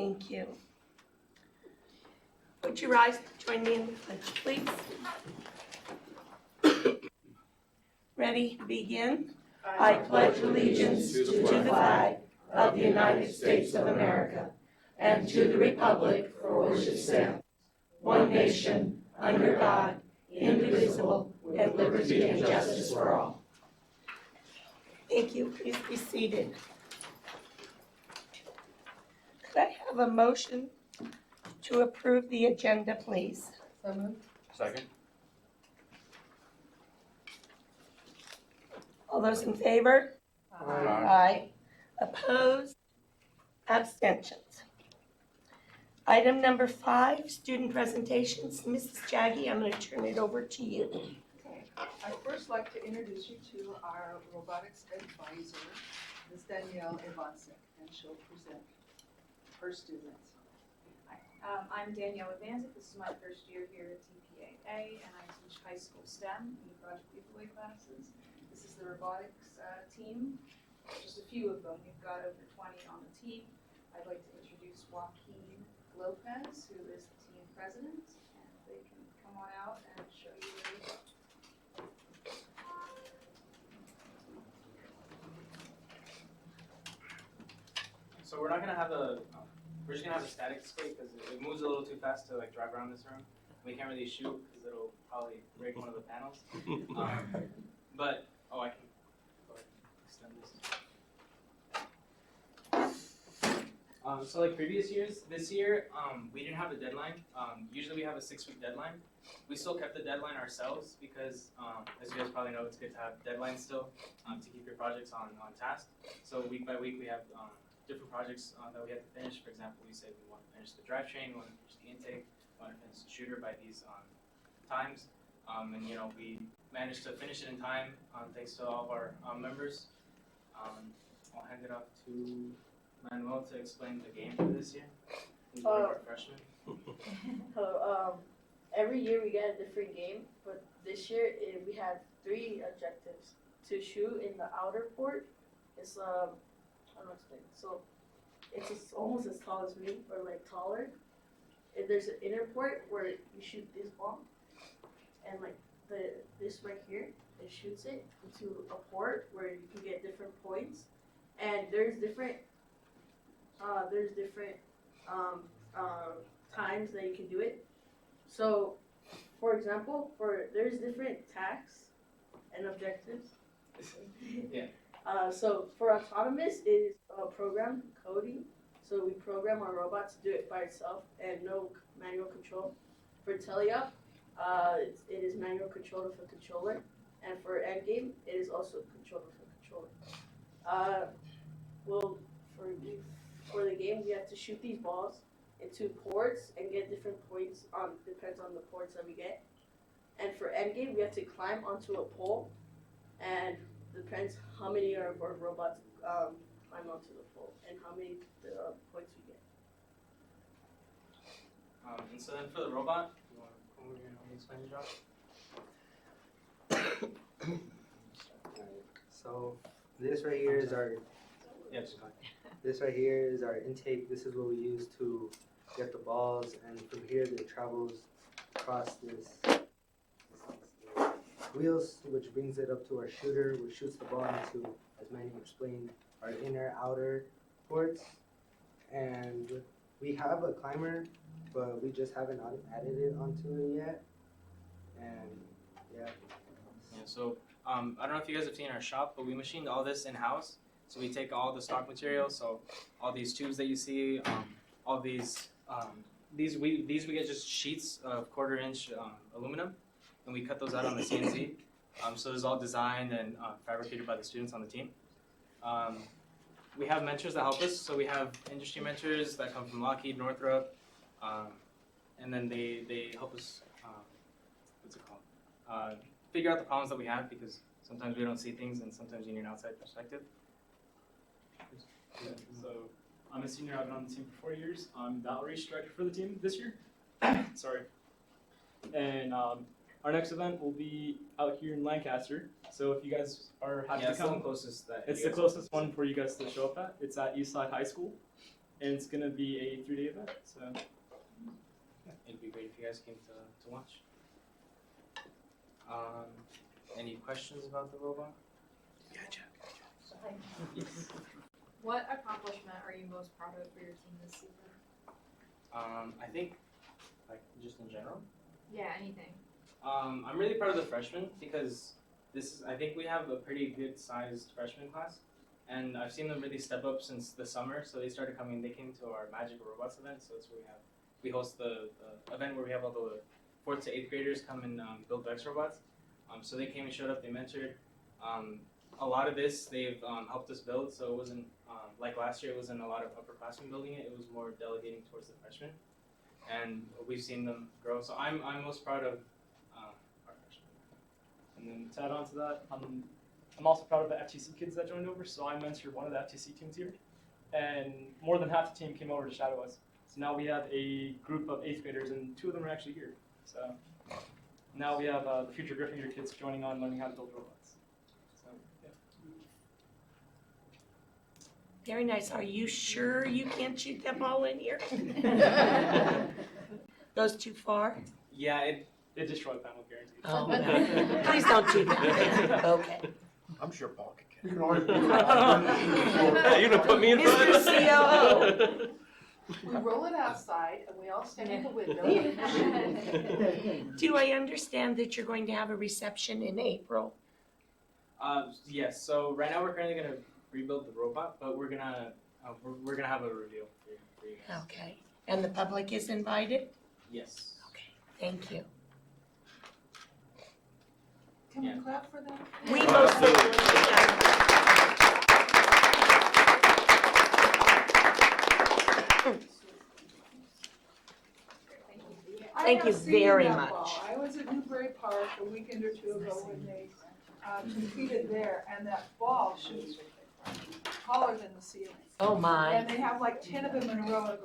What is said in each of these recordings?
Thank you. Would you rise to join me in the pledge, please? Ready, begin. I pledge allegiance to the flag of the United States of America and to the republic for which it stands, one nation, under God, indivisible, with liberty and justice for all. Thank you. Please be seated. Could I have a motion to approve the agenda, please? So moved. Second. All those in favor? Aye. Opposed? Abstentions. Item number 5, student presentations. Mrs. Jaggi, I'm going to turn it over to you. Okay. I'd first like to introduce you to our robotics advisor, Ms. Danielle Ivancic, and she'll present her students. Hi, I'm Danielle Ivancic. This is my first year here at TPAA, and I teach high school STEM in the Project Leapaway classes. This is the robotics team, just a few of them. We've got over 20 on the team. I'd like to introduce Joaquin Lopez, who is the team president, and they can come on out and show you where we go. So we're not gonna have we're just gonna have a static display because it moves a little too fast to like drive around this room. We can't really shoot because it'll probably break one of the panels. But I can go ahead and extend this. So like previous years, this year we didn't have a deadline. Usually we have a 6-week deadline. We still kept the deadline ourselves because, as you guys probably know, it's good to have deadlines still to keep your projects on task. So week by week we have different projects that we have to finish. For example, we say we want to finish the drivetrain, we want to finish the intake, we want to finish the shooter by these times. And you know, we managed to finish it in time thanks to all of our members. I'll hand it off to Manuel to explain the game for this year. He's one of our freshmen. Hello. Every year we get a different game, but this year we have 3 objectives. To shoot in the outer port, it's I don't know explain. So it's almost as tall as me, or like taller. And there's an inner port where you shoot this ball, and like this right here, it shoots it into a port where you can get different points, and there's different times that you can do it. So, for example, there's different tasks and objectives. Yeah. So for autonomous, it is program coding. So we program our robot to do it by itself and no manual control. For teleop, it is manual control of a controller, and for endgame, it is also controlled with a controller. Well, for the game, we have to shoot these balls into ports and get different points depends on the ports that we get. And for endgame, we have to climb onto a pole, and depends how many of our robots climb onto the pole and how many points we get. And so then for the robot, you want to come over here and help me explain your job? So this right here is our This right here is our intake. This is what we use to get the balls, and from here it travels across this wheels, which brings it up to our shooter, which shoots the ball into, as Manny explained, our inner outer ports. And we have a climber, but we just haven't added it onto it yet. And yeah. So I don't know if you guys have seen our shop, but we machined all this in-house. So we take all the stock material, so all these tubes that you see, all these we get just sheets of 1/4-inch aluminum, and we cut those out on the CNC. So this is all designed and fabricated by the students on the team. We have mentors that help us. So we have industry mentors that come from Lockheed, Northrop, and then they help us. Figure out the problems that we have, because sometimes we don't see things, and sometimes you need an outside perspective. Yeah, so I'm a senior. I've been on the team for 4 years. I'm the outreach director for the team this year. Sorry. And our next event will be out here in Lancaster. So if you guys are happy to come, Closest it's the closest one for you guys to show up at. It's at Eastside High School. and it's gonna be a 3-day event. So It'd be great if you guys came to watch. Any questions about the robot? What accomplishment are you most proud of for your team this season? I think, like, just in general. Yeah, anything. I'm really proud of the freshmen because I think we have a pretty good sized freshman class, and I've seen them really step up since the summer. So they came to our Magic Robots event. So it's where we host the event where we have all the 4th to 8th graders come and build Vex robots. So they came and showed up, they mentored. A lot of this they've helped us build, so it wasn't like last year, it wasn't a lot of upperclassmen building it, it was more delegating towards the freshmen. And we've seen them grow, so I'm most proud of our freshmen. and then to add on to that, I'm also proud of the FTC kids that joined over. So I mentored one of the FTC teams here, and more than half the team came over to shadow us. So now we have a group of 8th graders, and 2 of them are actually here. So now we have the future Griffin Year kids joining on, learning how to build robots. So yeah. Very nice. Are you sure you can't shoot that ball in here? Goes too far? Yeah, It destroyed them with guarantee. Oh, no. Please don't do that. Okay. I'm sure Paul can. You can always. You gonna put me in front of Mr. COO. We roll it outside and we all stand in the window. Do I understand that you're going to have a reception in April? yes. So right now we're currently gonna rebuild the robot, but we're gonna have a reveal for you guys. Okay. And the public is invited? Yes. Thank you. Can we clap for them? We mostly. Thank you very much. I was at Newbury Park a weekend or 2 ago when they competed there, and that ball shoots taller than the ceiling. Oh, my. And they have like 10 of them in a row, and it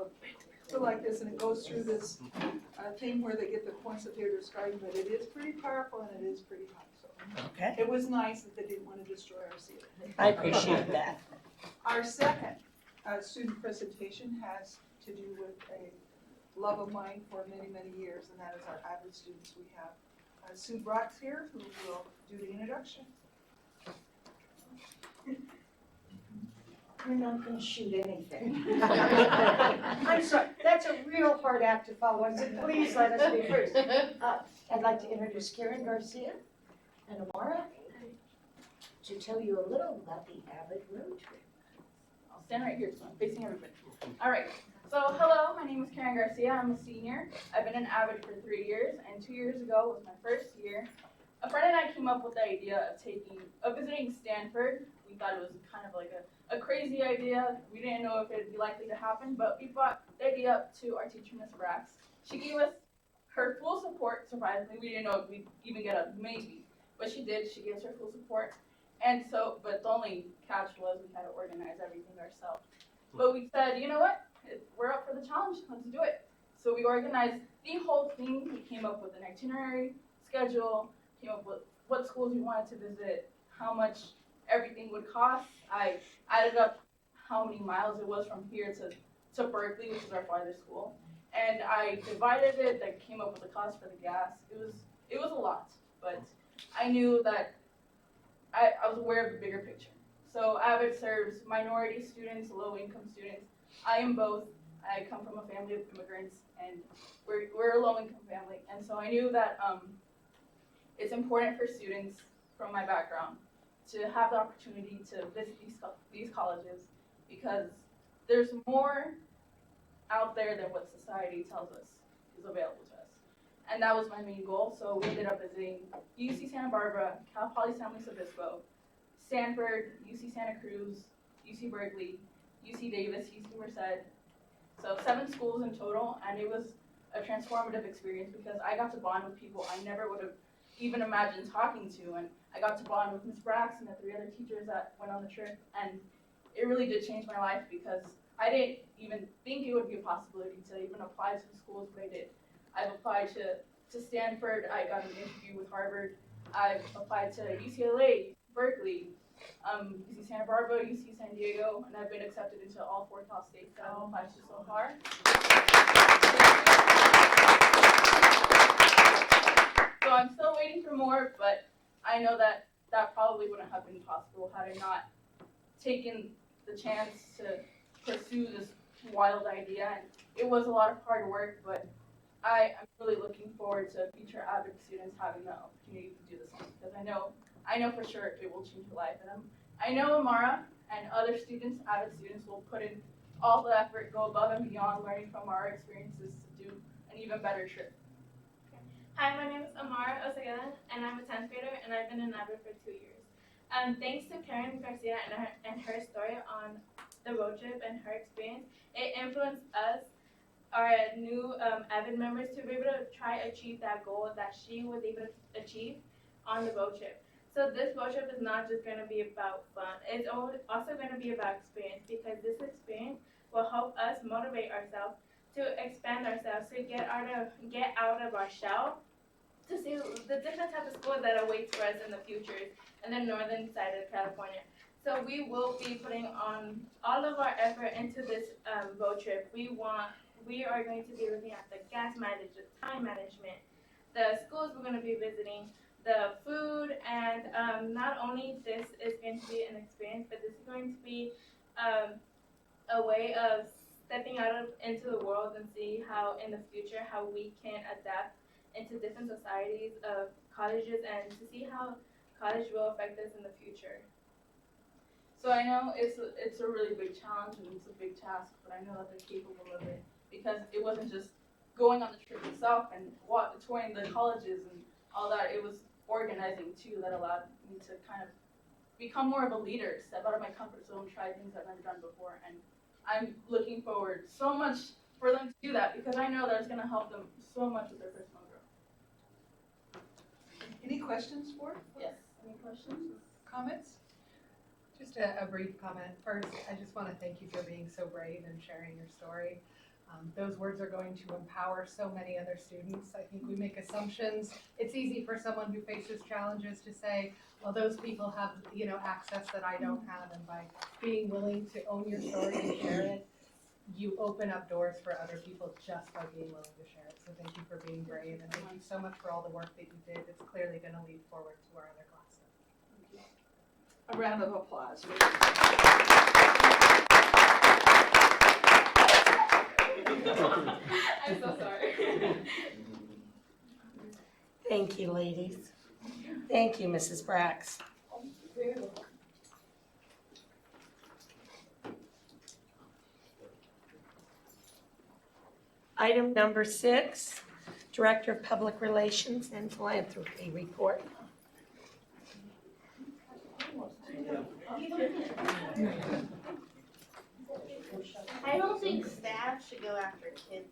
goes like this, and it goes through this thing where they get the points that they're describing, but it is pretty powerful and it is pretty high. So Okay. it was nice that they didn't want to destroy our ceiling. I appreciate that. Our second student presentation has to do with a love of mine for many, many years, and that is our avid students. We have Sue Brock's here, who will do the introduction. You're not gonna shoot anything. I'm sorry, that's a real hard act to follow. I said, please let us be first. I'd like to introduce Karen Garcia and Amara to tell you a little about the Avid Road Trip. I'll stand right here so I'm facing everybody. All right, so hello, my name is Karen Garcia. I'm a senior. I've been an Avid for 3 years, and 2 years ago was my first year. A friend and I came up with the idea of visiting Stanford. We thought it was kind of like a crazy idea. We didn't know if it'd be likely to happen, but we brought the idea up to our teacher, Miss Brax. She gave us her full support. Surprisingly, we didn't know if we'd even get a maybe, but she did. She gave us her full support. And so, but the only catch was we had to organize everything ourselves. But we said, you know what? We're up for the challenge. Let's do it. So we organized the whole thing. We came up with an itinerary, schedule, came up with what schools we wanted to visit, how much everything would cost. I added up how many miles it was from here to Berkeley, which is our farthest school. And I divided it, that came up with the cost for the gas. It was a lot, but I knew that I was aware of the bigger picture. So Avid serves minority students, low-income students. I am both. I come from a family of immigrants, and we're a low-income family. And so I knew that it's important for students from my background to have the opportunity to visit these colleges, because there's more out there than what society tells us is available to us. And that was my main goal. So we ended up visiting UC Santa Barbara, Cal Poly San Luis Obispo, Stanford, UC Santa Cruz, UC Berkeley, UC Davis, UC Merced. So 7 schools in total, and it was a transformative experience because I got to bond with people I never would have even imagined talking to, and I got to bond with Ms. Brax and the 3 other teachers that went on the trip, and it really did change my life because I didn't even think it would be a possibility to even apply to the schools, but I did. I've applied to Stanford, I got an interview with Harvard, I've applied to UCLA, Berkeley, UC Santa Barbara, UC San Diego, and I've been accepted into all 4 Cal states that I've applied to so far. So I'm still waiting for more, but I know that that probably wouldn't have been possible had I not taken the chance to pursue this wild idea. And it was a lot of hard work, but I'm really looking forward to future avid students having the opportunity to do this one, because I know for sure it will change your life. And I know Amara and other students, avid students, will put in all the effort, go above and beyond, learning from our experiences to do an even better trip. Hi, my name is Amara Osegueda, and I'm a 10th grader, and I've been an avid for 2 years. Thanks to Karen Garcia and her story on the road trip and her experience, it influenced us, our new avid members, to be able to try achieve that goal that she was able to achieve on the road trip. So this road trip is not just going to be about fun, it's also going to be about experience, because this experience will help us motivate ourselves to expand ourselves, to get out of our shell, to see the different types of schools that awaits for us in the future in the northern side of California. So we will be putting on all of our effort into this road trip. We are going to be looking at the gas mileage, the time management, the schools we're going to be visiting, the food, and not only this is going to be an experience, but this is going to be a way of stepping out into the world and see how in the future how we can adapt into different societies of colleges, and to see how college will affect us in the future. So I know it's a really big challenge and it's a big task, but I know that they're capable of it, because it wasn't just going on the trip itself and touring the colleges and all that. It was organizing too that allowed me to kind of become more of a leader, step out of my comfort zone, try things I've never done before, and I'm looking forward so much for them to do that, because I know that it's going to help them so much with their personal growth. Any questions for it? Yes. Any questions? Comments? Just a brief comment. First, I just want to thank you for being so brave and sharing your story. Those words are going to empower so many other students. I think we make assumptions. It's easy for someone who faces challenges to say, well, those people have, access that I don't have. And by being willing to own your story and share it, you open up doors for other people just by being willing to share it. So thank you for being brave, and thank you so much for all the work that you did. It's clearly going to lead forward to our other classes. A round of applause. I'm so sorry. Thank you, ladies. Thank you, Mrs. Brax. Item number 6, Director of Public Relations and Philanthropy report. I don't think staff should go after kids.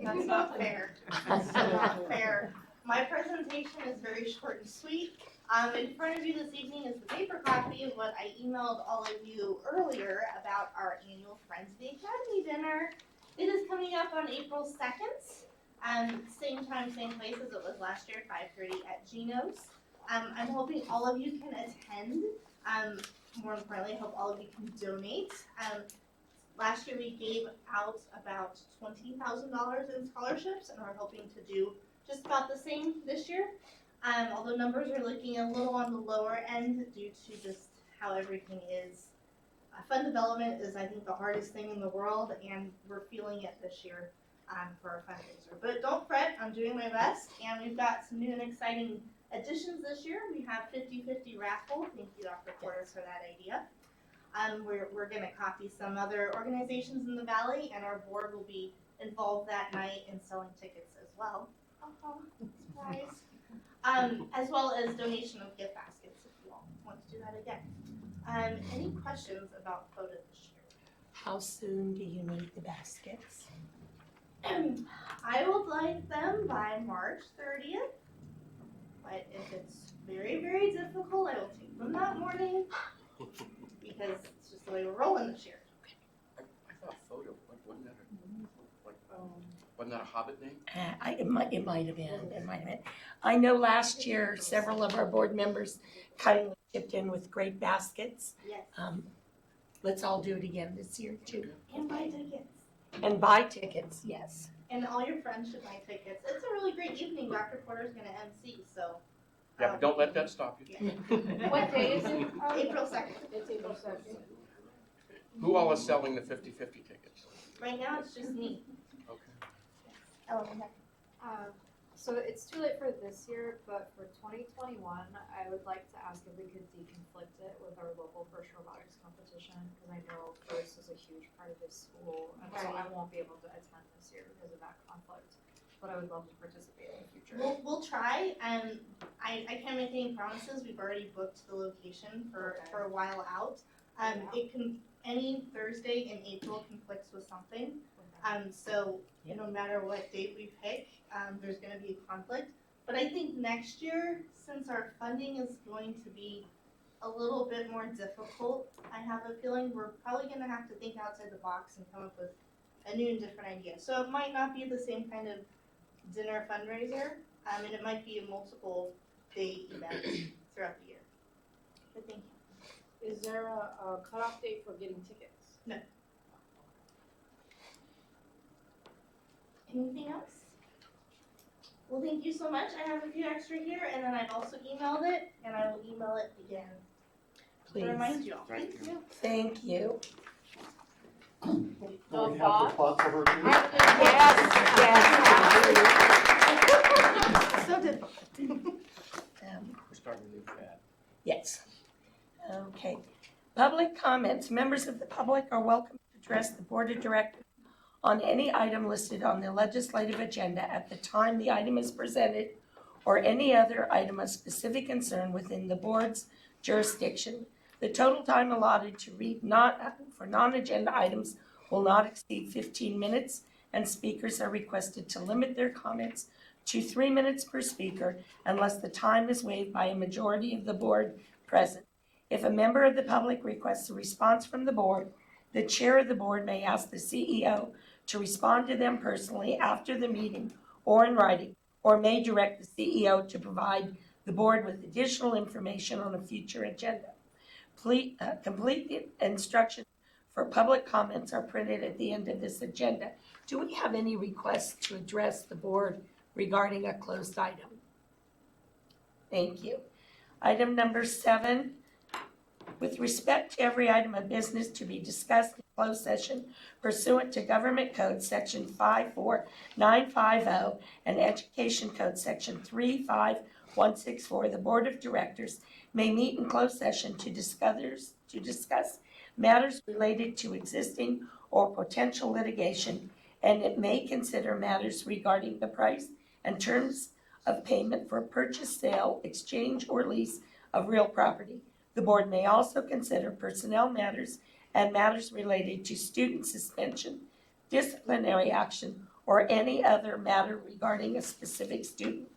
That's not fair. That's not fair. My presentation is very short and sweet. In front of you this evening is the paper copy of what I emailed all of you earlier about our annual Friends of the Academy dinner. It is coming up on April 2nd. Same time, same place as it was last year, 5:30 at Gino's. I'm hoping all of you can attend. More importantly, I hope all of you can donate. Last year we gave out about $20,000 in scholarships, and we're hoping to do just about the same this year. Although numbers are looking a little on the lower end due to just how everything is. Fund development is, I think, the hardest thing in the world, and we're feeling it this year for our fundraiser. But don't fret, I'm doing my best, and we've got some new and exciting additions this year. We have 50-50 raffle. Thank you, Dr. Porter, for that idea. We're going to copy some other organizations in the Valley, and our board will be involved that night in selling tickets as well. Surprise. As well as donation of gift baskets if you all want to do that again. Any questions about FOTA this year? How soon do you need the baskets? I would like them by March 30th, but if it's very, very difficult, I will take them that morning because it's just the way we're rolling this year. I thought FOTA, wasn't Wasn't that a Hobbit name? It might have been. I know last year, several of our board members kindly chipped in with great baskets. Yes. Let's all do it again this year too. And buy tickets. And buy tickets, yes. And all your friends should buy tickets. It's a really great evening. Dr. Porter's gonna MC, so. Yeah, but don't let that stop you. Yeah. What day is it? April 2nd. It's April 2nd. Who all is selling the 50/50 tickets? Right now, it's just me. Okay. Ellen, So it's too late for this year, but for 2021, I would like to ask if we could deconflict it with our local first robotics competition, because I know first is a huge part of this school, and so I won't be able to attend this year because of that conflict. But I would love to participate in the future. We'll try, and I can't make any promises. We've already booked the location for a while out. It can, any Thursday in April conflicts with something. So no matter what date we pick, there's gonna be a conflict. But I think next year, since our funding is going to be a little bit more difficult, I have a feeling we're probably gonna have to think outside the box and come up with a new and different idea. So it might not be the same kind of dinner fundraiser, and it might be a multiple day event throughout the year. But thank you. Is there a cutoff date for getting tickets? No. Anything else? Well, thank you so much. I have a few extra here, and then I've also emailed it, and I will email it again to Please. remind you all. Thank you. Thank you. Do we have the Yes. So difficult. We're starting a new fad. Yes. Okay. Public comments. Members of the public are welcome to address the board of directors on any item listed on the legislative agenda at the time the item is presented, or any other item of specific concern within the board's jurisdiction. The total time allotted to read for non-agenda items will not exceed 15 minutes, and speakers are requested to limit their comments to 3 minutes per speaker unless the time is waived by a majority of the board present. If a member of the public requests a response from the board, the chair of the board may ask the CEO to respond to them personally after the meeting or in writing, or may direct the CEO to provide the board with additional information on a future agenda. Complete the instructions for public comments are printed at the end of this agenda. Do we have any requests to address the board regarding a closed item? Thank you. Item number 7. With respect to every item of business to be discussed in closed session pursuant to Government Code Section 54950 and Education Code Section 35164, the Board of Directors may meet in closed session to discuss matters related to existing or potential litigation, and it may consider matters regarding the price and terms of payment for purchase, sale, exchange, or lease of real property. The board may also consider personnel matters and matters related to student suspension, disciplinary action, or any other matter regarding a specific student.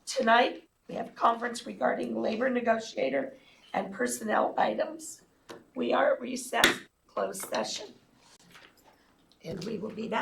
Tonight, we have a conference regarding labor negotiator and personnel items. We are recessed, closed session, and we will be back.